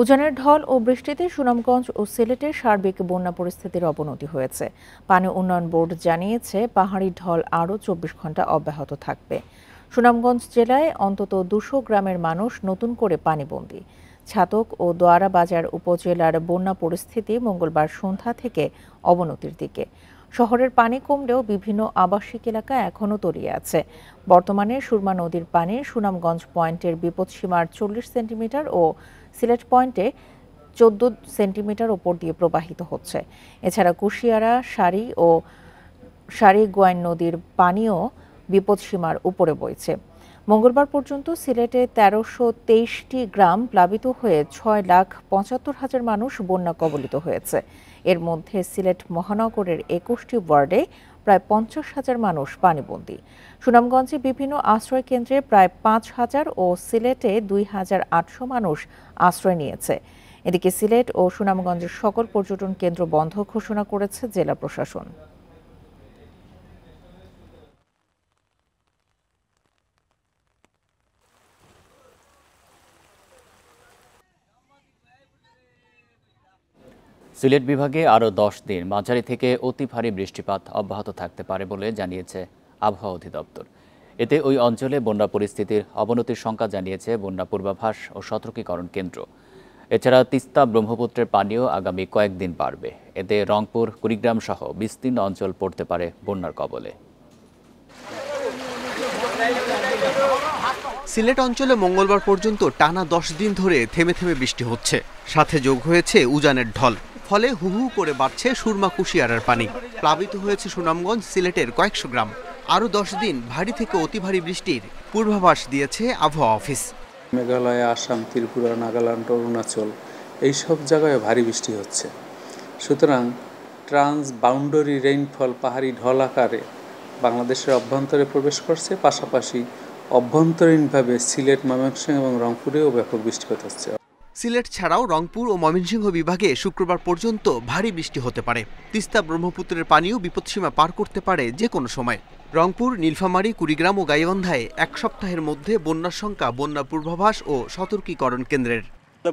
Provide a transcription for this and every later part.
উজানের ঢল ও বৃষ্টিতে সুনামগঞ্জ ও সিলেটের সার্বিক বন্যা পরিস্থিতির অবনতি হয়েছে। পানি উন্নয়ন বোর্ড জানিয়েছে পাহাড়ি ঢল আরও ২৪ ঘন্টা অব্যাহত থাকবে। সুনামগঞ্জ জেলায় অন্তত ২০০ গ্রামের মানুষ নতুন করে পানিবন্দী। ছাতক ও দোয়ারা বাজার উপজেলার বন্যা পরিস্থিতি মঙ্গলবার সন্ধ্যা থেকে অবনতির দিকে। শহরের পানি কমলেও বিভিন্ন আবাসিক এলাকা এখনও তলিয়ে আছে। বর্তমানে সুরমা নদীর পানি সুনামগঞ্জ পয়েন্টের বিপদসীমার ৪০ সেন্টিমিটার ও সিলেট পয়েন্টে ১৪ সেন্টিমিটার ওপর দিয়ে প্রবাহিত হচ্ছে। এছাড়া কুশিয়ারা, সারি গোয়াইন নদীর পানিও বিপদসীমার উপরে বইছে। মঙ্গলবার পর্যন্ত সিলেটে ১৩২৩টি গ্রাম প্লাবিত হয়ে ৬,৭৫,০০০ মানুষ বন্যা কবলিত হয়েছে। এর মধ্যে সিলেট মহানগরের ২১টি ওয়ার্ডে প্রায় ৫০,০০০ মানুষ পানিবন্দী। সুনামগঞ্জে বিভিন্ন আশ্রয় কেন্দ্রে প্রায় ৫,০০০ ও সিলেটে ২,৮০০ মানুষ আশ্রয় নিয়েছে। এদিকে সিলেট ও সুনামগঞ্জের সকল পর্যটন কেন্দ্র বন্ধ ঘোষণা করেছে জেলা প্রশাসন। সিলেট বিভাগে আরও ১০ দিন মাঝারি থেকে অতি ভারী বৃষ্টিপাত অব্যাহত থাকতে পারে বলে জানিয়েছে আবহাওয়া অধিদপ্তর। এতে ওই অঞ্চলে বন্যা পরিস্থিতির অবনতির শঙ্কা জানিয়েছে বন্যা পূর্বাভাস ও সতর্কীকরণ কেন্দ্র। এছাড়া তিস্তা ব্রহ্মপুত্রের পানিও আগামী কয়েকদিন বাড়বে। এতে রংপুর, কুড়িগ্রাম সহ বিস্তীর্ণ অঞ্চল পড়তে পারে বন্যার কবলে। সিলেট অঞ্চলে মঙ্গলবার পর্যন্ত টানা ১০ দিন ধরে থেমে থেমে বৃষ্টি হচ্ছে। সাথে যোগ হয়েছে উজানের ঢল। ফলে হু হু করে বাড়ছে সুরমা কুশিয়ারার পানি। প্লাবিত হয়েছে সুনামগঞ্জ, সিলেটের কয়েকশো গ্রাম। আরও ১০ দিন ভারী থেকে অতি ভারী বৃষ্টির পূর্বাভাস দিয়েছে আবহাওয়া অফিস। মেঘালয়, আসাম, ত্রিপুরা, নাগাল্যান্ড, অরুণাচল এইসব জায়গায় ভারী বৃষ্টি হচ্ছে। সুতরাং ট্রান্স বাউন্ডারি রেইনফল পাহাড়ি ঢল আকারে বাংলাদেশের অভ্যন্তরে প্রবেশ করছে। পাশাপাশি অভ্যন্তরীণভাবে সিলেট, ময়মনসিংহ এবং রংপুরেও ব্যাপক বৃষ্টিপাত হচ্ছে। সিলেট ছাড়াও রংপুর ও ময়মনসিংহ বিভাগে শুক্রবার পর্যন্ত ভারী বৃষ্টি হতে পারে। তিস্তা ব্রহ্মপুত্রের পানিও বিপদসীমা পার করতে পারে যে কোনো সময়। রংপুর, নীলফামারী, কুড়িগ্রাম ও গাইবান্ধায় ১ সপ্তাহের মধ্যে বন্যার সংখ্যা বন্যা পূর্বাভাস ও সতর্কীকরণ কেন্দ্রের।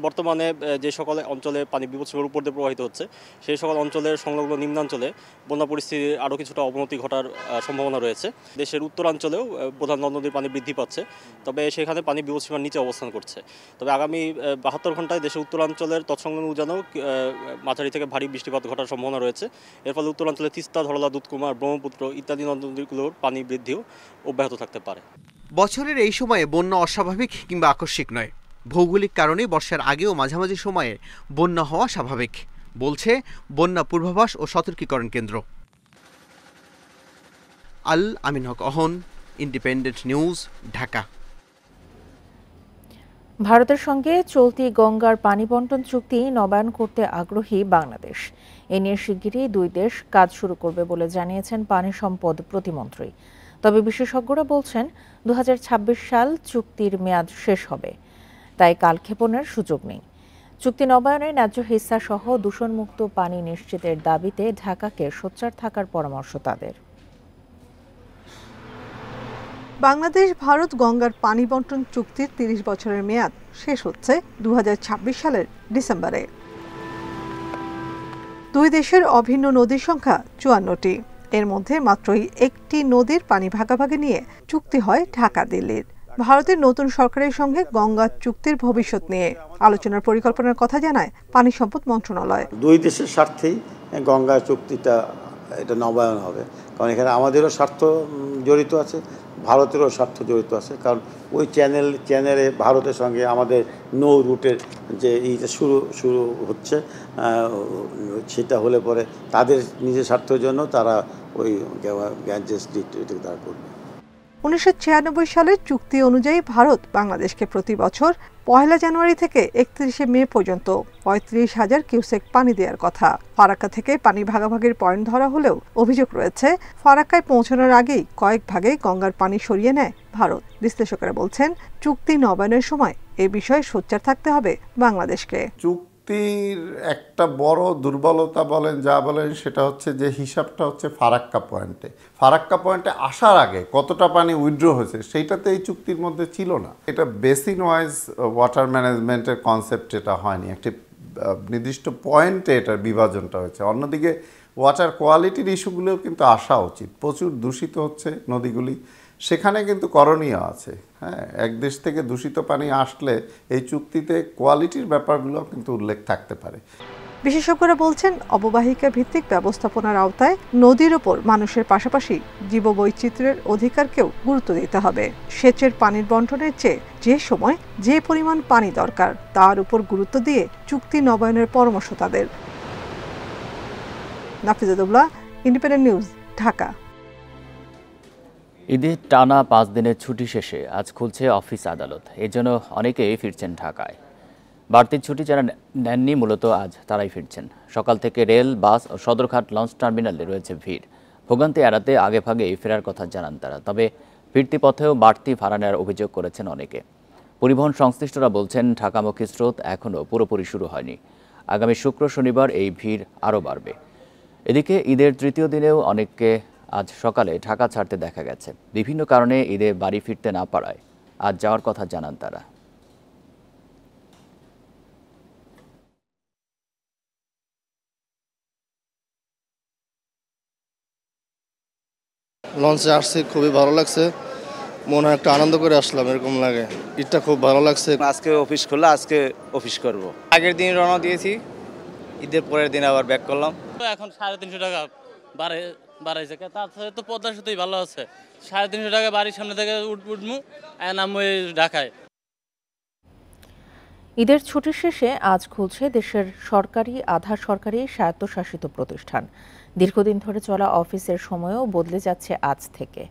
বর্তমানে যে সকল অঞ্চলে পানি বিপদসীমার উপর দিয়ে প্রবাহিত হচ্ছে, সেই সকল অঞ্চলের সংলগ্ন নিম্নাঞ্চলে বন্যা পরিস্থিতির আরও কিছুটা অবনতি ঘটার সম্ভাবনা রয়েছে। দেশের উত্তরাঞ্চলেও প্রধান নদ-নদীর পানি বৃদ্ধি পাচ্ছে, তবে সেখানে পানি বিপদসীমার নিচে অবস্থান করছে। তবে আগামী ৭২ ঘন্টায় দেশের উত্তরাঞ্চলের তৎসংলগ্ন উজানেও মাঝারি থেকে ভারী বৃষ্টিপাত ঘটার সম্ভাবনা রয়েছে। এর ফলে উত্তরাঞ্চলে তিস্তা, ধরলা, দুধকুমার, ব্রহ্মপুত্র ইত্যাদি নদ-নদীগুলোর পানি বৃদ্ধিও অব্যাহত থাকতে পারে। বছরের এই সময়ে বন্যা অস্বাভাবিক কিংবা আকস্মিক নয়। ভৌগোলিক কারণে বর্ষার আগেও মাঝামাঝি সময়ে বন্যা হওয়া স্বাভাবিক, বলছে বন্যা পূর্বাভাস ও সতর্কীকরণ কেন্দ্র। আল আমিন হক অহন, ইন্ডিপেন্ডেন্ট নিউজ, ঢাকা। ভারতের সঙ্গে চলতি গঙ্গার পানি বন্টন চুক্তি নবায়ন করতে আগ্রহী বাংলাদেশ। এ নিয়ে শিগগিরই দুই দেশ কাজ শুরু করবে বলে জানিয়েছেন পানি সম্পদ প্রতিমন্ত্রী। তবে বিশেষজ্ঞরা বলছেন ২০২৬ সাল চুক্তির মেয়াদ শেষ হবে, তাই কালক্ষেপণের সুযোগ নেই। চুক্তি নবায়নে ন্যায্য হিস্সা সহ দূষণমুক্ত পানি নিশ্চিতের দাবিতে ঢাকাকে সোচ্চার থাকার পরামর্শ তাদের। বাংলাদেশ ভারত গঙ্গার পানি বন্টন চুক্তির ৩০ বছরের মেয়াদ শেষ হচ্ছে ২০২৬ সালের ডিসেম্বরে। দুই দেশের অভিন্ন নদীর সংখ্যা ৫৪টি। এর মধ্যে মাত্রই একটি নদীর পানি ভাগাভাগি নিয়ে চুক্তি হয় ঢাকা দিল্লির। ভারতের নতুন সরকারের সঙ্গে গঙ্গা চুক্তির ভবিষ্যৎ নিয়ে আলোচনার পরিকল্পনার কথা জানায় পানি সম্পদ মন্ত্রণালয়। দুই দেশের স্বার্থেই গঙ্গা চুক্তিটা এটা নবায়ন হবে, কারণ এখানে আমাদেরও স্বার্থ জড়িত আছে, ভারতেরও স্বার্থ জড়িত আছে। কারণ ওই চ্যানেলে ভারতের সঙ্গে আমাদের নৌ রুটের যে এইটা শুরু হচ্ছে, সেটা হলে পরে তাদের নিজের স্বার্থের জন্য তারা ওই গ্যাঞ্জেস এটাকে তারা করবে। ১৯৯৬ সালের চুক্তি অনুযায়ী ভারত বাংলাদেশকে প্রতি বছর ১ জানুয়ারি থেকে ৩১ মে পর্যন্ত ৩৫,০০০ কিউসেক পানি দেওয়ার কথা। ফারাক্কা থেকে পানি ভাগাভাগির পয়েন্ট ধরা হলেও অভিযোগ রয়েছে ফারাক্কায় পৌঁছানোর আগেই কয়েক ভাগে গঙ্গার পানি সরিয়ে নেয় ভারত। বিশ্লেষকেরা বলছেন চুক্তি নবায়নের সময় এ বিষয়ে সোচ্চার থাকতে হবে বাংলাদেশকে। চুক্তির একটা বড় দুর্বলতা বলেন যা বলেন সেটা হচ্ছে যে হিসাবটা হচ্ছে ফারাক্কা পয়েন্টে আসার আগে কতটা পানি উইথড্র হয়েছে সেইটাতে এই চুক্তির মধ্যে ছিল না। এটা বেসিন ওয়াইজ ওয়াটার ম্যানেজমেন্টের কনসেপ্ট এটা হয়নি, একটি নির্দিষ্ট পয়েন্টে এটার বিভাজনটা হয়েছে। অন্যদিকে ওয়াটার কোয়ালিটির ইস্যুগুলোও কিন্তু আসা উচিত, প্রচুর দূষিত হচ্ছে নদীগুলি, সেখানে কিন্তু করণীয় আছে। হ্যাঁ, এক দেশ থেকে দূষিত পানি আসলে এই চুক্তিতে কোয়ালিটির ব্যাপারগুলো কিন্তু উল্লেখ থাকতে পারে। বিশেষজ্ঞরা বলছেন অববাহিকা ভিত্তিক ব্যবস্থাপনার আওতায় নদীর ওপর মানুষের পাশাপাশি জীববৈচিত্র্যের অধিকারকেও গুরুত্ব দিতে হবে। সেচের পানির বণ্টনের চেয়ে যে সময় যে পরিমাণ পানি দরকার তার উপর গুরুত্ব দিয়ে চুক্তি নবায়নের পরামর্শ তাদের। Nafiza Dubla, independent news, Dhaka. ঈদের টানা 5 দিনের ছুটি শেষে আজ খুলছে অফিস আদালত। এর জন্য অনেকেই ফিরছেন ঢাকায়। বাড়তি ছুটি যারা নেননি মূলত আজ তারাই ফিরছেন। সকাল থেকে রেল, বাস ও সদরঘাট লঞ্চ টার্মিনালে রয়েছে ভিড়। ভোগান্তি এড়াতে আগেভাগেই ফেরার কথা জানান তারা। তবে ফিরতি পথেও বাড়তি ভাড়া নেওয়ার অভিযোগ করেছেন অনেকে। পরিবহন সংশ্লিষ্টরা বলছেন ঢাকামুখী স্রোত এখনও পুরোপুরি শুরু হয়নি। আগামী শুক্র শনিবার এই ভিড় আরও বাড়বে। এদিকে ঈদের তৃতীয় দিনেও অনেককে আজ সকালে ঢাকা ছাড়তে দেখা গেছে। বিভিন্ন কারণে ঈদে বাড়ি ফিরতে না পারায় আজ যাওয়ার কথা জানান তারা। লঞ্চে আসছে, খুবই ভালো লাগছে, মনে হয় একটা আনন্দ করে আসলাম এরকম লাগে। ঈদটা খুব ভালো লাগছে। আজকে অফিস খোলা, আজকে অফিস করব। আগের দিন রওনা দিয়েছি, ঈদের পরের দিন আবার ব্যাক করলাম। এখন 350 টাকা বাড়াইছে, তার সাথে তো পদ্মা সেতুই ভালো আছে। 350 টাকা বাড়ির সামনে থেকে উঠবো নাম ঢাকায়। ঈদের ছুটির শেষে আজ খুলছে দেশের সরকারি, আধা সরকারি, স্বায়ত্তশাসিত প্রতিষ্ঠান। দীর্ঘদিন ধরে চলা অফিসের সময়ও বদলে যাচ্ছে আজ থেকে।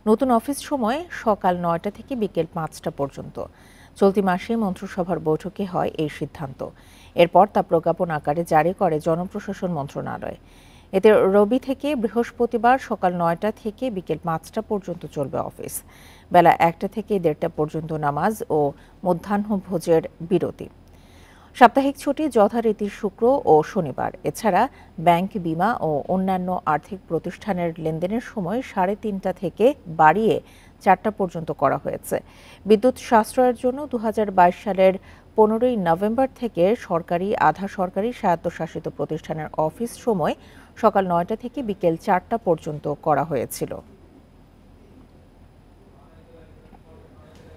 নতুন অফিস সময় সকাল 9টা থেকে বিকেল 5টা পর্যন্ত। চলতি মাসে মন্ত্রিসভার বৈঠকে হয় এই সিদ্ধান্ত। এরপর তা প্রজ্ঞাপন আকারে জারি করে জনপ্রশাসন মন্ত্রণালয়। এতে রবি থেকে বৃহস্পতিবার সকাল 9টা থেকে বিকেল 5টা পর্যন্ত চলবে অফিস। বেলা 1টা থেকে 1:30 পর্যন্ত নামাজ ও মধ্যাহ্নভোজের বিরতি। সাপ্তাহিক ছুটি যথারীতি শুক্র ও শনিবার। এছাড়া ব্যাংক, বিমা ও অন্যান্য আর্থিক প্রতিষ্ঠানের লেনদেনের সময় 3:30টা থেকে বাড়িয়ে 4টা পর্যন্ত করা হয়েছে। বিদ্যুৎ সাশ্রয়ের জন্য 2022 সালের 15ই নভেম্বর থেকে সরকারি, আধা সরকারি, স্বায়ত্তশাসিত প্রতিষ্ঠানের অফিস সময় সকাল 9টা থেকে বিকেল 4টা পর্যন্ত করা হয়েছিল।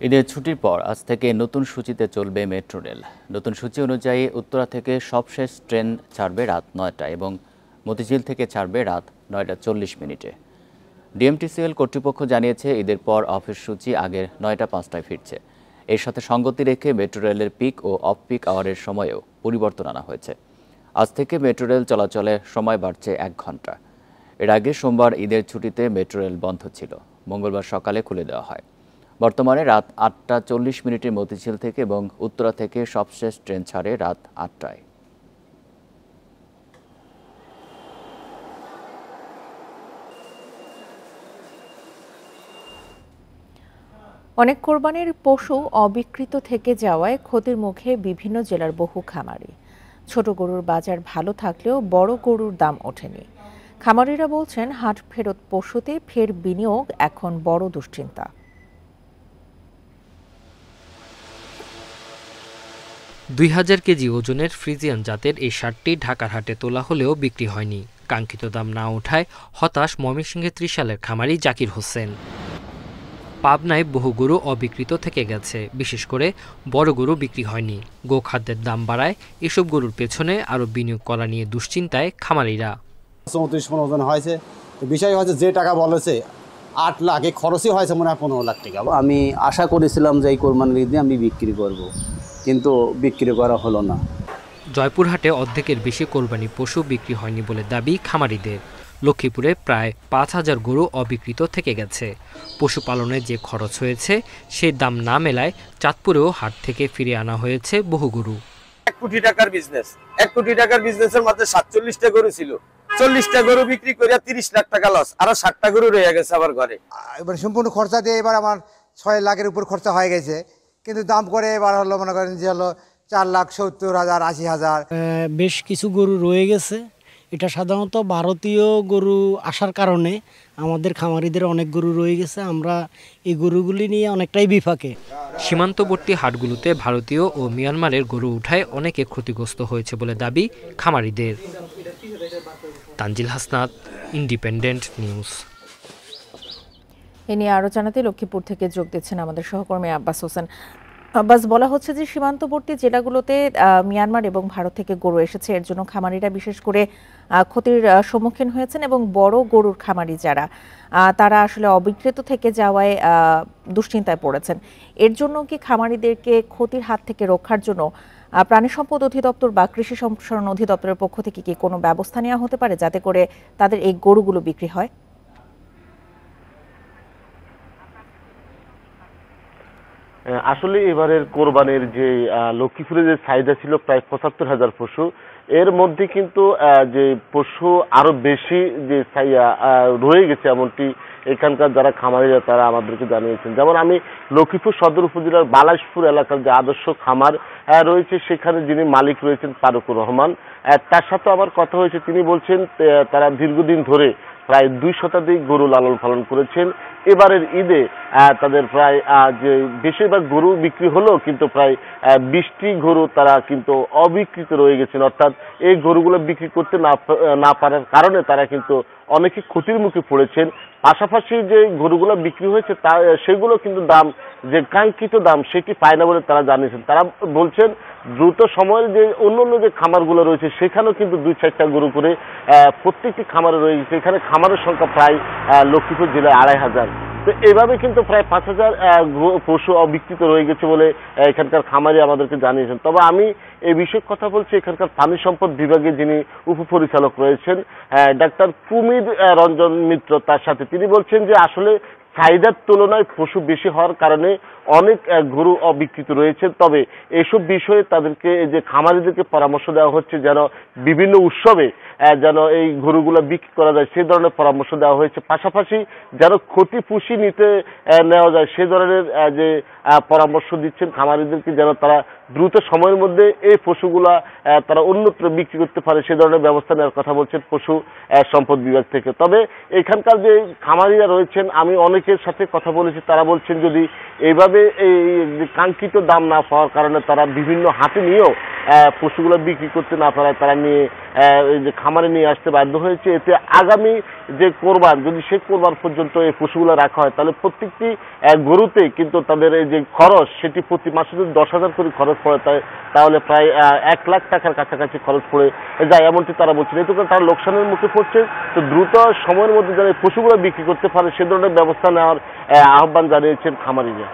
ঈদের ছুটির পর আজ থেকে নতুন সূচিতে চলবে মেট্রো রেল। নতুন সূচি অনুযায়ী উত্তরা থেকে সবশেষ ট্রেন ছাড়বে রাত 9টা এবং মতিঝিল থেকে ছাড়বে রাত 9টা 40 মিনিটে। ডিএমটিসিএল কর্তৃপক্ষ জানিয়েছে ঈদের পর অফিস সূচি আগের 9টা 5টায় ফিরছে। এর সাথে সঙ্গতি রেখে মেট্রো রেলের পিক ও অফ পিক আওয়ারের সময়েও পরিবর্তন আনা হয়েছে। আজ থেকে মেট্রো রেল চলাচলের সময় বাড়ছে 1 ঘন্টা। এর আগে সোমবার ঈদের ছুটিতে মেট্রো রেল বন্ধ ছিল, মঙ্গলবার সকালে খুলে দেওয়া হয়। বর্তমানে রাত 8টা 40 মিনিটে মতিঝিল থেকে এবং উত্তরা থেকে সবশেষ ট্রেন ছাড়ে রাত 8টায়। অনেক কোরবানির পশু অবিকৃত থেকে যাওয়ায় ক্ষতির মুখে বিভিন্ন জেলার বহু খামারি। ছোট গরুর বাজার ভালো থাকলেও বড় গরুর দাম ওঠেনি। খামারিরা বলছেন হাট ফেরত পশুতে ফের বিনিয়োগ এখন বড় দুশ্চিন্তা। 2000 কেজি ওজনের ফ্রিজিয়ান জাতের এই ষাঁড়টি ঢাকার হাটে তোলা হলেও বিক্রি হয়নি। কাঙ্ক্ষিত দাম না ওঠায় হতাশ ময়মনসিংহের ত্রিশালের খামারি জাকির হোসেন। পাবনায় বহু গরু অবিকৃত থেকে গেছে, বিশেষ করে বড় গরু বিক্রি হয়নি। গোখাদ্যের দাম বাড়ায় এসব গরুর পেছনে আরও বিনিয়োগ করা নিয়ে দুশ্চিন্তায় খামারিরা। 34 মণ ওজন হয়েছে, বিষয় হচ্ছে যে টাকা বলেছে 8 লাখ, এই খরচই হয়েছে মনে হয় 15 লাখ টাকা। আমি আশা করেছিলাম যে এই কোরবানির ঈদে আমি বিক্রি করব, কিন্তু বিক্রি করা হলো না। জয়পুরহাটে অর্ধেকের বেশি কোরবানি পশু বিক্রি হয়নি বলে দাবি খামারিদের। লক্ষ্মীপুরে প্রায় 5000 গরু অবিকৃত থেকে গেছে। পশুপালনে যে খরচ হয়েছে সেই দাম না মেলায় চাঁদপুরেও হাট থেকে ফিরে আনা হয়েছে বহু গরু। 1 কোটি টাকার বিজনেস, 1 কোটি টাকার বিজনেসের মধ্যে 47টা গরু ছিল, 40টা গরু বিক্রি করে 30 লাখ টাকা লস, আরো 60টা গরু রয়ে গেছে আবার ঘরে। এবার সম্পূর্ণ খরচা দিয়ে এবার আমার 6 লাখের উপর খরচা হয়ে গেছে, কিন্তু দাম করে এবার হলো মনে করেন যে হলো 4,70,000 80,000। বেশ কিছু গরু রয়ে গেছে। এটা সাধারণত ভারতীয় গরু আসার কারণে আমাদের খামারিদের অনেক গরু রয়ে গেছে। আমরা এই গরুগুলি নিয়ে অনেকটাই বিপাকে। সীমান্তবর্তী হাটগুলোতে ভারতীয় ও মিয়ানমারের গরু উঠায় অনেকে ক্ষতিগ্রস্ত হয়েছে বলে দাবি খামারিদের। Tanzil Hasnat, Independent News. এ নিয়ে আরও জানাতে লক্ষ্মীপুর থেকে যোগ দিচ্ছেন আমাদের সহকর্মী আব্বাস হোসেন। আব্বাস, বলা হচ্ছে যে সীমান্তবর্তী জেলাগুলোতে মিয়ানমার এবং ভারত থেকে গরু এসেছে, এর জন্য খামারিরা বিশেষ করে ক্ষতির সম্মুখীন হয়েছেন এবং বড় গরুর খামারি যারা তারা আসলে অবিক্রেত থেকে যাওয়ায় দুশ্চিন্তায় পড়েছেন। এর জন্য কি খামারিদেরকে ক্ষতির হাত থেকে রক্ষার জন্য প্রাণী সম্পদ অধিদপ্তর বা কৃষি সম্প্রসারণ অধিদপ্তরের পক্ষ থেকে কি কোনো ব্যবস্থা নেওয়া হতে পারে যাতে করে তাদের এই গরুগুলো বিক্রি হয়? আসলে এবারের কোরবানির যে লক্ষ্মীপুরে যে চাহিদা ছিল প্রায় ৭৫,০০০ পশু, এর মধ্যে কিন্তু যে পশু আরো বেশি যে রয়ে গেছে এমনটি এখানকার যারা খামারিরা তারা আমাদেরকে জানিয়েছেন। যেমন আমি লক্ষ্মীপুর সদর উপজেলার বালাসপুর এলাকার যে আদর্শ খামার রয়েছে সেখানে যিনি মালিক রয়েছেন ফারুকুর রহমান, তার সাথে আমার কথা হয়েছে। তিনি বলছেন তারা দীর্ঘদিন ধরে প্রায় 2 শতাধিক গরু লালন পালন করেছেন। এবারের ঈদে তাদের প্রায় যে বেশিরভাগ গরু বিক্রি হলো, কিন্তু প্রায় 20টি গরু তারা কিন্তু অবিকৃত রয়ে গেছেন। অর্থাৎ এই গরুগুলো বিক্রি করতে না পারার কারণে তারা কিন্তু অনেকে ক্ষতির মুখে পড়েছেন। পাশাপাশি যে গরুগুলো বিক্রি হয়েছে তা সেগুলো কিন্তু দাম যে কাঙ্ক্ষিত দাম সেটি পায় না বলে তারা জানিয়েছেন। তারা বলছেন দ্রুত সময়ের যে অন্যান্য যে খামারগুলো রয়েছে সেখানেও কিন্তু 2-4টা গরু করে প্রত্যেকটি খামারে রয়ে গেছে। এখানে খামারের সংখ্যা প্রায় লক্ষ্মীপুর জেলায় 2,500। তো এভাবে কিন্তু প্রায় 5,000 পশু অবিকৃত রয়ে গেছে বলে এখানকার খামারি আমাদেরকে জানিয়েছেন। তবে আমি এই বিষয়ে কথা বলছি এখানকার প্রাণী সম্পদ বিভাগে যিনি উপপরিচালক রয়েছেন ডাক্তার কুমির রঞ্জন মিত্র, তার সাথে তিনি বলছেন যে আসলে চাহিদার তুলনায় পশু বেশি হওয়ার কারণে অনেক গরু অবিকৃত রয়েছে। তবে এসব বিষয়ে তাদেরকে যে খামারিদেরকে পরামর্শ দেওয়া হচ্ছে যেন বিভিন্ন উৎসবে যেন এই গরুগুলো বিক্রি করা যায় সে ধরনের পরামর্শ দেওয়া হয়েছে। পাশাপাশি যেন ক্ষতি পুষি নিতে নেওয়া যায় সে ধরনের যে পরামর্শ দিচ্ছেন খামারিদেরকে, যেন তারা দ্রুত সময়ের মধ্যে এই পশুগুলা তারা অন্যত্র বিক্রি করতে পারে সে ধরনের ব্যবস্থা নেওয়ার কথা বলছেন পশু সম্পদ বিভাগ থেকে। তবে এখানকার যে খামারিরা রয়েছেন আমি অনেকের সাথে কথা বলেছি, তারা বলছেন যদি এইভাবে এই কাঙ্ক্ষিত দাম না পাওয়ার কারণে তারা বিভিন্ন হাটে নিয়েও পশুগুলো বিক্রি করতে না পারায় তারা নিয়ে যে খামারে নিয়ে আসতে বাধ্য হয়েছে। এতে আগামী যে কোরবান, যদি সে কোরবান পর্যন্ত এই পশুগুলো রাখা হয় তাহলে প্রত্যেকটি গরুতে কিন্তু তাদের এই যে খরচ সেটি প্রতি মাসে যদি 10,000 করে খরচ পড়ে তাহলে প্রায় 1 লাখ টাকার কাছাকাছি খরচ পড়ে যায় এমনটি তারা বলছেন। এতে করে তারা লোকসানের মুখে পড়ছে। তো দ্রুত সময়ের মধ্যে যারা পশুগুলো বিক্রি করতে পারে সে ধরনের ব্যবস্থা নেওয়ার আহ্বান জানিয়েছেন খামারিরা।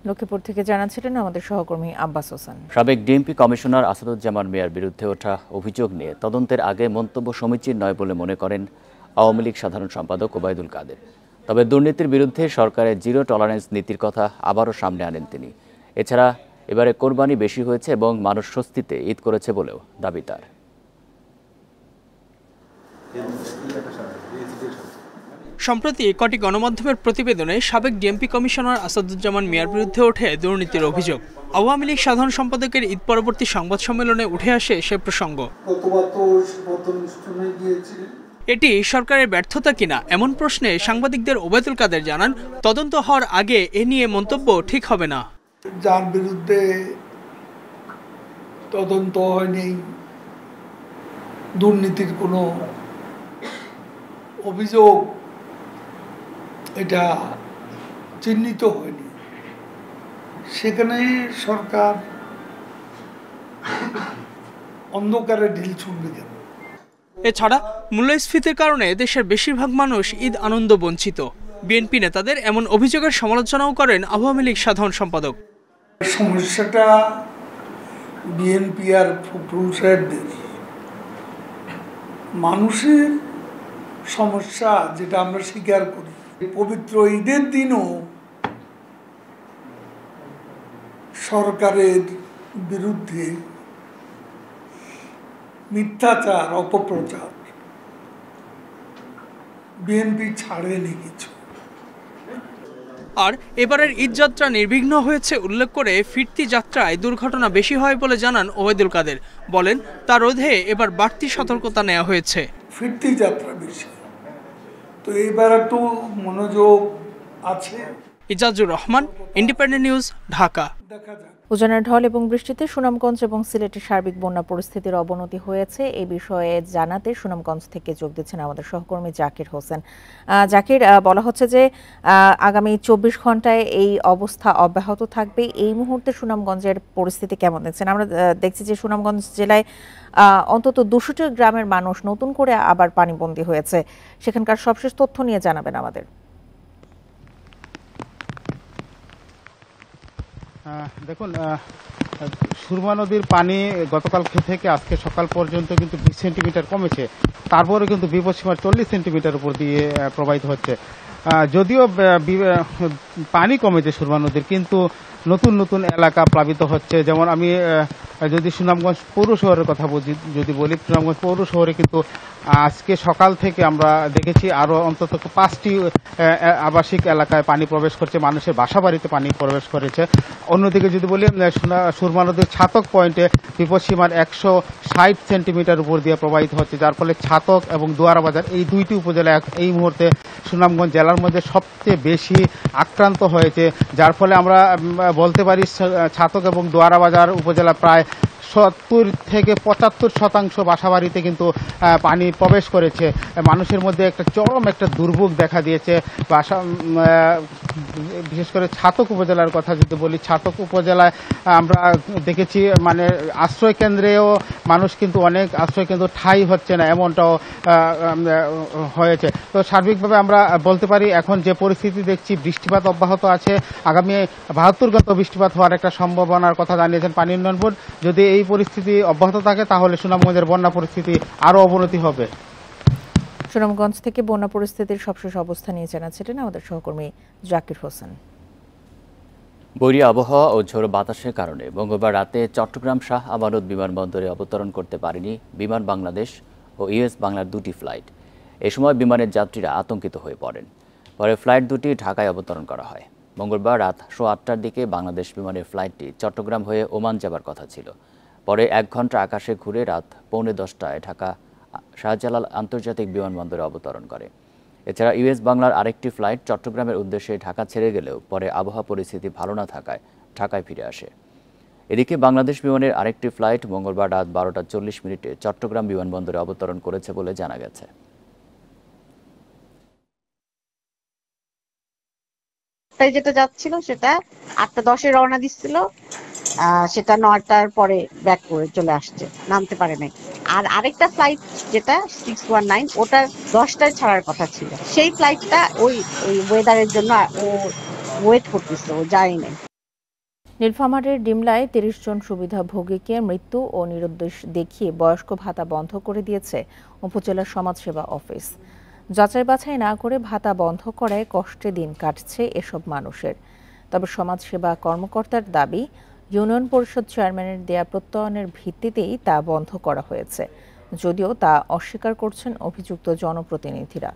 লক্ষ্মীপুর থেকে জানাচ্ছিলেন আমাদের সহকর্মী আব্বাস হোসেন। সাবেক ডিএমপি কমিশনার আসাদুজ্জামান মিয়ার বিরুদ্ধে ওঠা অভিযোগ নিয়ে তদন্তের আগে মন্তব্য সমীচীন নয় বলে মনে করেন আওয়ামী লীগ সাধারণ সম্পাদক ওবায়দুল কাদের। তবে দুর্নীতির বিরুদ্ধে সরকারের জিরো টলারেন্স নীতির কথা আবারও সামনে আনেন তিনি। এছাড়া এবারে কোরবানি বেশি হয়েছে এবং মানুষ স্বস্তিতে ঈদ করেছে বলেও দাবি তার। সম্প্রতি কটি গণমাধ্যমের প্রতিবেদনে সাবেক ডিএমপি কমিশনার আসাদুজ্জামান মিয়ার বিরুদ্ধে ওঠে দুর্নীতির অভিযোগ। আওয়ামী লীগ সাধারণ সম্পাদকের ঈদ পরবর্তী সংবাদ সম্মেলনে উঠে আসে সে প্রসঙ্গ। এটি সরকারের ব্যর্থতা কিনা এমন প্রশ্নে সাংবাদিকদের ওবায়দুল কাদের জানান, তদন্ত হওয়ার আগে এ নিয়ে মন্তব্য ঠিক হবে না। যার বিরুদ্ধে তদন্ত হয়নি, দুর্নীতির কোনো অভিযোগ এটা চিহ্নিত হয়নি, সেখানে সরকার অন্ধকারে ঢিল ছুঁড়বে কেন? এছাড়া মূল্যস্ফীতির কারণে দেশের বেশিরভাগ মানুষ ঈদ আনন্দ বঞ্চিত। বিএনপি নেতাদের এমন অভিযোগের সমালোচনাও করেন আওয়ামী লীগ সাধারণ সম্পাদক। সমস্যাটা বিএনপি আর ফখরুল সাহেবদের, মানুষের সমস্যা যেটা আমরা স্বীকার করি। পবিত্র ঈদের দিনও সরকারের বিরুদ্ধে মিথ্যাচার, অপপ্রচার বিএনপি ছাড়েনি কিছু। আর এবারের ঈদযাত্রা নির্বিঘ্ন হয়েছে উল্লেখ করে ফিরতি যাত্রায় দুর্ঘটনা বেশি হয় বলে জানান ওবায়দুল কাদের। বলেন তা রোধে এবার বাড়তি সতর্কতা নেওয়া হয়েছে। ফিরতি যাত্রা বেশি, তো এবার একটু মনোযোগ আছে। Ijazur Rahman, independent news, Dhaka. উজানের ঢল এবং বৃষ্টিতে সুনামগঞ্জ এবং সিলেটের সার্বিক বন্যা পরিস্থিতির অবনতি হয়েছে। এই বিষয়ে জানাতে সুনামগঞ্জ থেকে যোগ দিচ্ছেন আমাদের সহকর্মী জাকির হোসেন। জাকির, বলা হচ্ছে যে আগামী 24 ঘন্টায় এই অবস্থা অব্যাহত থাকবে। এই মুহূর্তে সুনামগঞ্জের পরিস্থিতি কেমন দেখছেন? আমরা দেখছি যে সুনামগঞ্জ জেলায় অন্তত 200টি গ্রামের মানুষ নতুন করে আবার পানিবন্দী হয়েছে। সেখানকার সবশেষ তথ্য নিয়ে জানাবেন আমাদের। দেখুন, সুরমা নদীর পানি গতকাল থেকে আজকে সকাল পর্যন্ত কিন্তু 20 সেন্টিমিটার কমেছে, তারপরে কিন্তু বিপদসীমার 40 সেন্টিমিটার উপর দিয়ে প্রবাহিত হচ্ছে। যদিও পানি কমেছে সুরমা নদীর, কিন্তু নতুন নতুন এলাকা প্লাবিত হচ্ছে। যেমন আমি যদি সুনামগঞ্জ পৌর শহরের কথা যদি বলি, সুনামগঞ্জ পৌর শহরে কিন্তু আজকে সকাল থেকে আমরা দেখেছি আরো অন্তত 5টি আবাসিক এলাকায় পানি প্রবেশ করছে, মানুষের বাসাবাড়িতে পানি প্রবেশ করেছে। অন্যদিকে যদি বলি, সুরমা নদীর ছাতক পয়েন্টে বিপদসীমার 160 সেন্টিমিটার উপর দিয়ে প্রবাহিত হচ্ছে, যার ফলে ছাতক এবং দোয়ারা বাজার এই দুইটি উপজেলা এই মুহূর্তে সুনামগঞ্জ জেলার মধ্যে সবচেয়ে বেশি আক্রান্ত হয়েছে। যার ফলে আমরা বলতে পারি ছাতক এবং দোয়ারা বাজার উপজেলা প্রায় 70 থেকে 75% বাসাবাড়িতে কিন্তু পানি প্রবেশ করেছে। মানুষের মধ্যে একটা চরম একটা দুর্ভোগ দেখা দিয়েছে। বিশেষ করে ছাতক উপজেলার কথা যদি বলি, ছাতক উপজেলায় আমরা দেখেছি মানে আশ্রয় কেন্দ্রেও মানুষ কিন্তু অনেক আশ্রয় কেন্দ্র ঠাঁই হচ্ছে না, এমনটাও হয়েছে। তো সার্বিকভাবে আমরা বলতে পারি এখন যে পরিস্থিতি দেখছি, বৃষ্টিপাত অব্যাহত আছে। আগামী 72 ঘন্টা বৃষ্টিপাত হওয়ার একটা সম্ভাবনার কথা জানিয়েছেন পানি উন্নয়ন বোর্ড। যদি এই পরিস্থিতি অব্যাহত থাকে তাহলে সুনামগঞ্জের বন্যা পরিস্থিতি আরো অবনতি হবে। সুনামগঞ্জ থেকে বন্যা পরিস্থিতির সবশেষ অবস্থা নিয়ে জানাচ্ছিলেন আমাদের সহকর্মী জাকির হোসেন। বৈরী আবহাওয়া ও ঝোড়ো বাতাসের কারণে মঙ্গলবার রাতে চট্টগ্রাম শাহ আমানত বিমানবন্দরে অবতরণ করতে পারেনি বিমান বাংলাদেশ ও ইউএস বাংলার 2টি ফ্লাইট। এ সময় বিমানের যাত্রীরা আতঙ্কিত হয়ে পড়েন। পরে ফ্লাইট দুটি ঢাকায় অবতরণ করা হয়। মঙ্গলবার রাত 8টার দিকে বাংলাদেশ বিমানের ফ্লাইটটি চট্টগ্রাম হয়ে ওমান যাবার কথা ছিল। পরে 1 ঘন্টা আকাশে ঘুরে রাত 9:45টায় ঢাকা শাহজালাল আন্তর্জাতিক বিমানবন্দরে অবতরণ করে। এছাড়া ইউএস বাংলার আরেকটি ফ্লাইট চট্টগ্রামের উদ্দেশ্যে ঢাকা ছেড়ে গেলেও পরে আবহাওয়া পরিস্থিতি ভালো না থাকায় ঢাকায় ফিরে আসে। এদিকে বাংলাদেশ বিমানের আরেকটি ফ্লাইট মঙ্গলবার রাত 12:40 চট্টগ্রাম বিমানবন্দরে অবতরণ করেছে বলে জানা গেছে। যেটা যাচ্ছিল সেটা 8:10 রওনা দিচ্ছিল, সেটা 9টার পরে ব্যাক করে চলে আসছে, নামতে পারে নাই। আর আরেকটা ফ্লাইট যেটা 619 ওটা 10টায় ছাড়ার কথা ছিল, সেই ফ্লাইটটা ওই ওয়েদারের জন্য ও ওয়েট করতেছে, ও যায় নাই। নীলফামারীর ডিমলায় 30 জন সুবিধাভোগীকে মৃত্যু ও নিরুদ্দেশ দেখিয়ে বয়স্ক ভাতা বন্ধ করে দিয়েছে উপজেলা সমাজসেবা অফিস। যাচাই বাছাই না করে ভাতা বন্ধ করায় কষ্টে দিন কাটছে এসব মানুষের। তবে সমাজসেবা কর্মকর্তার দাবি, ইউনিয়ন পরিষদ চেয়ারম্যানের দেয়া প্রত্যয়নের ভিত্তিতেই তা বন্ধ করা হয়েছে, যদিও তা অস্বীকার করছেন অভিযুক্ত জনপ্রতিনিধিরা।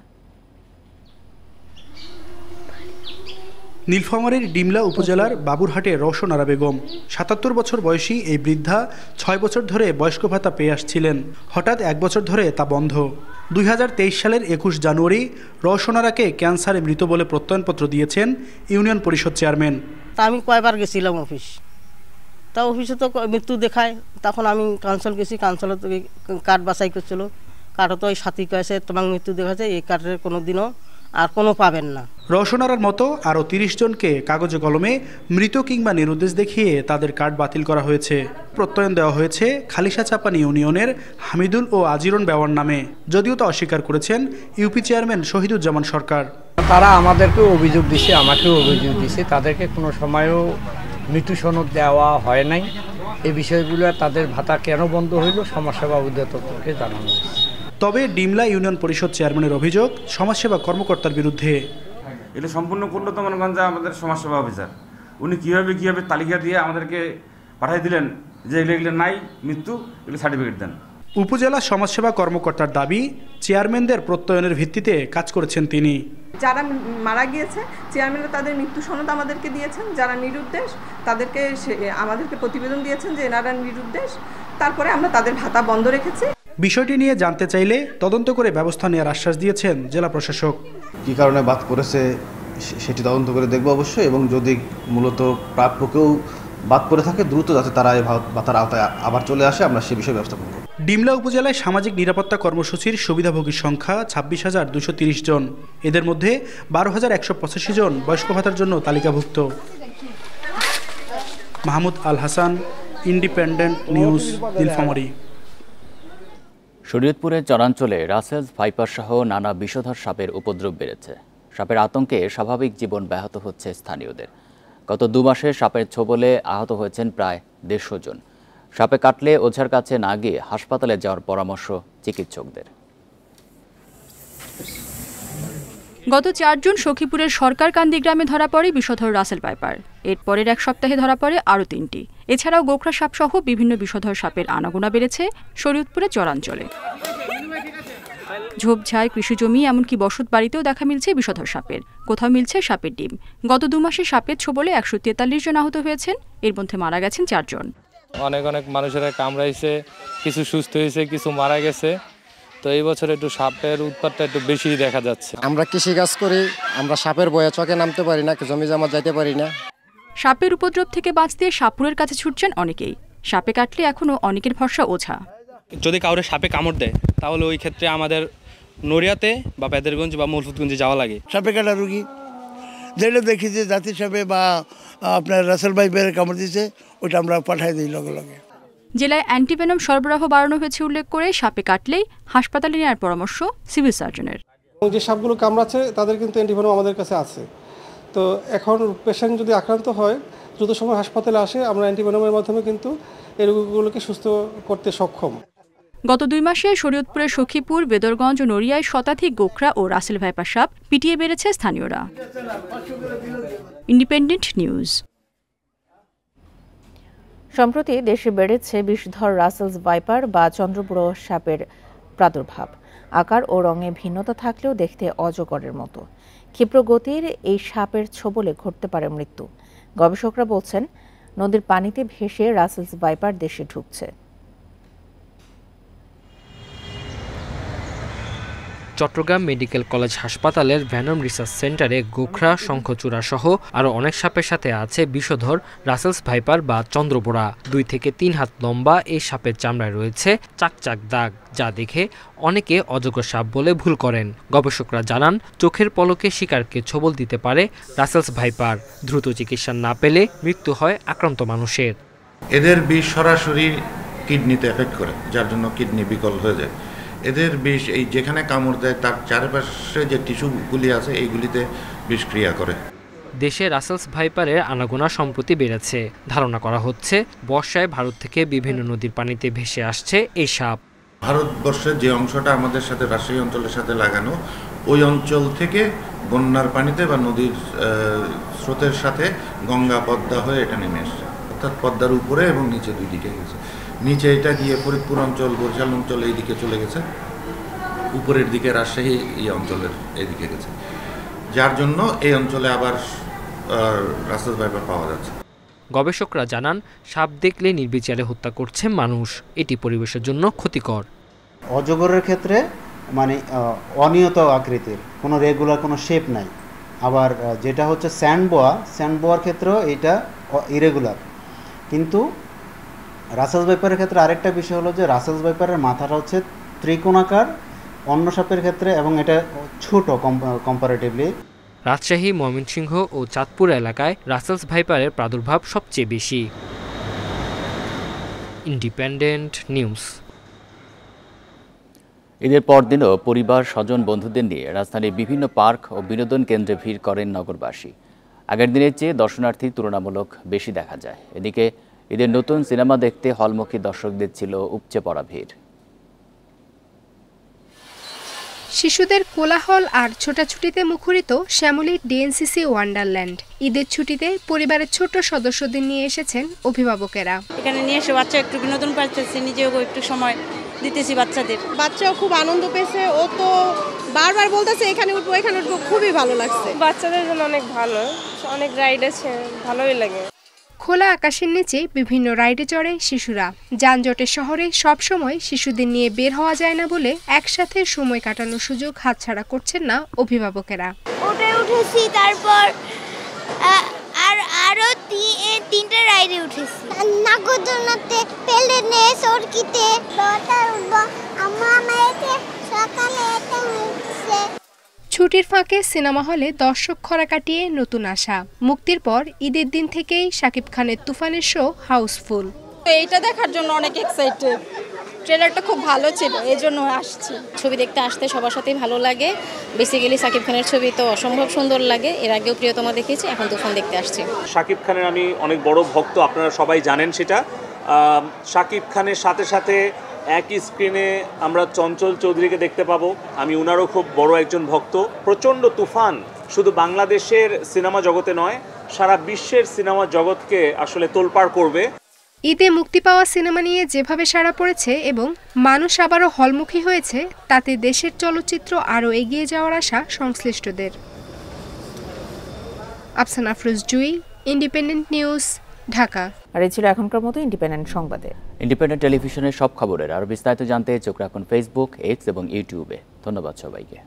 নীলফামারীর ডিমলা উপজেলার বাবুরহাটে রওশনারা বেগম ৭৭ বছর বয়সী এই বৃদ্ধা 6 বছর ধরে বয়স্ক ভাতা পেয়ে আসছিলেন। হঠাৎ 1 বছর ধরে তা বন্ধ। 2023 সালের 21 জানুয়ারি রওশনারাকে ক্যান্সারে মৃত বলে প্রত্যয়নপত্র দিয়েছেন ইউনিয়ন পরিষদ চেয়ারম্যান। তা আমি কয়বার গেছিলাম অফিস, তা অফিসে তো মৃত্যু দেখায়। তখন আমি কাউন্সিল গেছি, কাউন্সিলর থেকে কার্ড বাছাই করছিল, কার্ডও তো ওই সাথী কয়েছে তোমার মৃত্যু দেখাচ্ছে, এই কার্ডের কোনো দিনও আর কোনো পাবেন না। রওশনারার মতো আরও 30 জনকে কাগজে কলমে মৃত কিংবা নিরুদ্দেশ দেখিয়ে তাদের কার্ড বাতিল করা হয়েছে। প্রত্যয়ন দেওয়া হয়েছে খালিশাচাপানি ইউনিয়নের হামিদুল ও আজিরন বেওয়ার নামে, যদিও তা অস্বীকার করেছেন ইউপি চেয়ারম্যান শহীদুজ্জামান সরকার। তারা আমাদেরকেও অভিযোগ দিছে, আমাকেও অভিযোগ দিছে, তাদেরকে কোনো সময়ও মৃত্যু সনদ দেওয়া হয় নাই। এই বিষয়গুলো তাদের ভাতা কেন বন্ধ হইল সমাজসেবা অধিদপ্তরকে জানানো হয়েছে। তবে ডিমলা ইউনিয়ন পরিষদ চেয়ারম্যানের অভিযোগ সমাজসেবা কর্মকর্তার বিরুদ্ধে। এটা সম্পূর্ণ করলো তো মনে করেন যে আমাদের সমাজসেবা অফিসার, উনি কীভাবে তালিকা দিয়ে আমাদেরকে পাঠিয়ে দিলেন যে এগুলো নাই মৃত্যু, এগুলো সার্টিফিকেট দেন। উপজেলা সমাজসেবা কর্মকর্তার দাবি, চেয়ারম্যানদের প্রত্যয়নের ভিত্তিতে কাজ করেছেন তিনি। যারা মারা গিয়েছে চেয়ারম্যানরা তাদের মৃত্যু সনদ আমাদেরকে দিয়েছেন, যারা নিরুদ্দেশ তাদেরকে আমাদেরকে প্রতিবেদন দিয়েছেন যে এনারা নিরুদ্দেশ, তারপরে আমরা তাদের ভাতা বন্ধ রেখেছি। বিষয়টি নিয়ে জানতে চাইলে তদন্ত করে ব্যবস্থা নেওয়ার আশ্বাস দিয়েছেন জেলা প্রশাসক। কী কারণে বাদ করেছে সেটি তদন্ত করে দেখব অবশ্যই, এবং যদি মূলত প্রাপ্যকেও বাদ পড়ে থাকে দ্রুত যাতে তারা এই ভাতার আওতায় আবার চলে আসে, আমরা সে বিষয়ে ব্যবস্থা করব। ডিমলা উপজেলায় সামাজিক নিরাপত্তা কর্মসূচির সুবিধাভোগীর সংখ্যা 26,230 জন। এদের মধ্যে 12,185 জন বয়স্ক ভাতার জন্য তালিকাভুক্ত। Mahmud Al Hasan, independent news, Nilphamari. শরীয়তপুরের চরাঞ্চলে রাসেলস ভাইপার সহ নানা বিষধর সাপের উপদ্রব বেড়েছে। সাপের আতঙ্কে স্বাভাবিক জীবন ব্যাহত হচ্ছে স্থানীয়দের। গত 2 মাসে সাপের ছোবলে আহত হয়েছেন প্রায় 150 জন। সাপে কাটলে ওঝার কাছে না গিয়ে হাসপাতালে যাওয়ার পরামর্শ চিকিৎসকদের। গত 4 জুন সখীপুরের সরকারকান্দি গ্রামে ধরা পড়ে বিষধর রাসেল ভাইপার। এর পরের 1 সপ্তাহে ধরা পড়ে আরও 3টি। এছাড়াও গোখরা সাপ সহ বিভিন্ন বিষধর সাপের আনাগোনা বেড়েছে শরীয়তপুরের চরাঞ্চলে। ঝোপঝাড়, কৃষিজমি, এমনকি বসত বাড়িতেও দেখা মিলছে বিষধর সাপের। কোথাও মিলছে সাপের ডিম। গত 2 মাসে সাপের ছোবলে 143 জন আহত হয়েছেন, এর মধ্যে মারা গেছেন 4 জন। অনেক মানুষেরা কামড়াইছে, কিছু সুস্থ হয়েছে, কিছু মারা গেছে। তো এই বছর একটু সাপের উৎপাতটা একটু বেশি দেখা যাচ্ছে। আমরা কৃষিকাজ করি, আমরা সাপের ভয়ে চকে নামতে পারি না, জমি জমা যাইতে পারি না। সাপের উপদ্রব থেকে বাঁচতে সাপুরের কাছে ছুটছেন অনেকেই। সাপে কাটলে এখনও অনেকের ভরসা ওঝা। যদি কাউরে সাপে কামড় দেয় তাহলে ওই ক্ষেত্রে আমাদের নড়িয়াতে বা বেদেরগঞ্জ বা মলফুতগঞ্জে যাওয়া লাগে। সাপে কাটা রুগী যেটা দেখি যে জাতি সাপে বা আপনার রাসেল ভাইপার কামড় দিচ্ছে, ওইটা আমরা পাঠাই দিই লগে লগে। জেলায় অ্যান্টিভেনম সরবরাহ বাড়ানো হয়েছে উল্লেখ করে সাপে কাটলেই হাসপাতালে নেওয়ার পরামর্শ সিভিল সার্জনের। যে সাপগুলো কামড়াচ্ছে তাদের কিন্তু অ্যান্টিভেনম আমাদের কাছে আছে। তো এখন পেশেন্ট যদি আক্রান্ত হয় দ্রুত সময় হাসপাতালে আসে, আমরা অ্যান্টিভেনমের মাধ্যমে কিন্তু এই রোগীগুলোকে সুস্থ করতে সক্ষম। গত 2 মাসে শরীয়তপুরের সখীপুর, বেদরগঞ্জ ও নড়িয়ায় শতাধিক গোখরা ও রাসেল ভাইপার সাপ পিটিয়ে বেড়েছে স্থানীয়রা। Independent news. সম্প্রতি দেশে বেড়েছে বিষধর রাসেলস ভাইপার বা চন্দ্রপুরো সাপের প্রাদুর্ভাব। আকার ও রঙে ভিন্নতা থাকলেও দেখতে অজগরের মতো। ক্ষিপ্র গতির এই সাপের ছোবলে ঘটতে পারে মৃত্যু। গবেষকরা বলছেন, নদীর পানিতে ভেসে রাসেলস ভাইপার দেশে ঢুকছে। চট্টগ্রাম মেডিকেল কলেজ হাসপাতালের ভ্যানম রিসার্চ সেন্টারে গোখরা, শঙ্খচূড়া সহ আরও অনেক সাপের সাথে আছে বিষধর রাসেলস ভাইপার বা চন্দ্রবোরা। 2 থেকে 3 হাত লম্বা এই সাপের চামড়ায় রয়েছে চাকচাক দাগ, যা দেখে অনেকে অজগর সাপ বলে ভুল করেন। গবেষকরা জানান, চোখের পলকে শিকারকে ছোবল দিতে পারে রাসেলস ভাইপার। দ্রুত চিকিৎসা না পেলে মৃত্যু হয় আক্রান্ত মানুষের। এদের বিষ সরাসরি কিডনিতে এফেক্ট করে, যার জন্য কিডনি বিকল হয়ে যায়। এদের বিষ এই যেখানে কামড় দেয় তার চারপাশে যে টিস্যুগুলি আছে এইগুলিতে বিষক্রিয়া করে। দেশে রাসেলস ভাইপারের আনাগোনা সম্প্রতি বেড়েছে। ধারণা করা হচ্ছে বর্ষায় ভারত থেকে বিভিন্ন নদীর পানিতে ভেসে আসছে এই সাপ। ভারতবর্ষের যে অংশটা আমাদের সাথে রাজশাহী অঞ্চলের সাথে লাগানো, ওই অঞ্চল থেকে বন্যার পানিতে বা নদীর স্রোতের সাথে গঙ্গা পদ্মা হয়ে এটা নেমে এসছে। অর্থাৎ পদ্মার উপরে এবং নিচে 2 দিকে গেছে। নিচে এটা গিয়ে ফরিদপুর অঞ্চল, বরিশাল অঞ্চল এই দিকে চলে গেছে, উপরের দিকে রাজশাহী এই অঞ্চলের এদিকে গেছে, যার জন্য এই অঞ্চলে আবার রাসেলস ভাইপার পাওয়া যাচ্ছে। গবেষকরা জানান, সাপ দেখলে নির্বিচারে হত্যা করছে মানুষ। এটি পরিবেশের জন্য ক্ষতিকর। অজগরের ক্ষেত্রে মানে অনিয়ত আকৃতির, কোনো রেগুলার কোনো শেপ নাই। আবার যেটা হচ্ছে স্যান্ডবোয়ার ক্ষেত্রেও এটা ইরেগুলার। কিন্তু রাসেলস ভাইপারের ক্ষেত্রে আরেকটা বিষয় হলো যে রাসেলস ভাইপারের মাথাটা হচ্ছে ত্রিকোণাকার অন্য সাপের ক্ষেত্রে, এবং এটা ছোট কম্পারেটিভলি। রাজশাহী, ময়মনসিংহ ও চাঁদপুর এলাকায় রাসেলস ভাইপারের প্রাদুর্ভাব সবচেয়ে বেশি। Independent news. ঈদের পরদিনও পরিবার, স্বজন, বন্ধুদের নিয়ে রাজধানীর বিভিন্ন পার্ক ও বিনোদন কেন্দ্রে ভিড় করেন নগরবাসী। আগের দিনের চেয়ে দর্শনার্থী তুলনামূলক বেশি দেখা যায়। এদিকে ঈদের নতুন সিনেমা দেখতে হলমুখী দর্শকদের ছিল উপচে পড়া ভিড়। শিশুদের কোলাহল আর ছোটাছুটিতে মুখরিত শ্যামলী ডিএনসিসি ওয়ান্ডারল্যান্ড। ঈদের ছুটিতে পরিবারের ছোট সদস্যদের নিয়ে এসেছেন অভিভাবকেরা। এখানে নিয়ে এসে বাচ্চা একটু বিনোদন পাচ্ছে, নিজেও একটু সময় দিতেছি বাচ্চাদের। বাচ্চাও খুব আনন্দ পেয়েছে, ও তো বারবার বলতেছে এখানে উঠবো এখানে উঠবো, খুবই ভালো লাগছে। বাচ্চাদের জন্য অনেক ভালো, অনেক রাইড আছে, ভালোই লাগে। খোলা আকাশের নিচে বিভিন্ন রাইডে চড়ে শিশুরা। যানজটের শহরে সবসময় শিশুদের নিয়ে বের হওয়া যায় না বলে একসাথে সময় কাটানোর সুযোগ হাতছাড়া করছেন না অভিভাবকেরা। ওটা উঠেছি, তারপর আরো তিনটা রাইডে উঠেছি, নাগরদোলনাতে, প্লেনে, সরকিতে, সকালে ছুটির ফাঁকে সিনেমা হলে দর্শক খরা কাটিয়ে নতুন আশা। মুক্তির পর ঈদের দিন থেকেই শাকিব খানের তুফানের শো হাউসফুল। এইটা দেখার জন্য অনেক এক্সাইটেড, ট্রেলারটা খুব ভালো ছিল, এই জন্য আসছি। ছবি দেখতে আসতে সবার সাথেই ভালো লাগে। বেসিক্যালি শাকিব খানের ছবি তো অসম্ভব সুন্দর লাগে, এর আগেও প্রিয়তমা দেখেছি, এখন তুফান দেখতে আসছি। শাকিব খানের আমি অনেক বড় ভক্ত, আপনারা সবাই জানেন সেটা। শাকিব খানের সাথে সাথে একই স্ক্রিনে আমরা চঞ্চল চৌধুরীকে দেখতে পাবো, আমি উনারও খুব বড় একজন ভক্ত। প্রচণ্ড তুফান শুধু বাংলাদেশের সিনেমা জগতে নয়, সারা বিশ্বের সিনেমা জগৎকে আসলে তোলপাড় করবে। ঈদে মুক্তি পাওয়া সিনেমা নিয়ে যেভাবে সাড়া পড়েছে এবং মানুষ আবারও হলমুখী হয়েছে, তাতে দেশের চলচ্চিত্র আরও এগিয়ে যাওয়ার আশা সংশ্লিষ্টদের। আফসানা আফরোজ জুই, ইন্ডিপেন্ডেন্ট নিউজ, ঢাকা। আর এই ছিল এখনকার মতো ইন্ডিপেন্ডেন্ট সংবাদে। ইন্ডিপেন্ডেন্ট টেলিভিশনের সব খবরের আরও বিস্তারিত জানতে চোখ রাখুন ফেসবুক, এক্স এবং ইউটিউবে। ধন্যবাদ সবাইকে।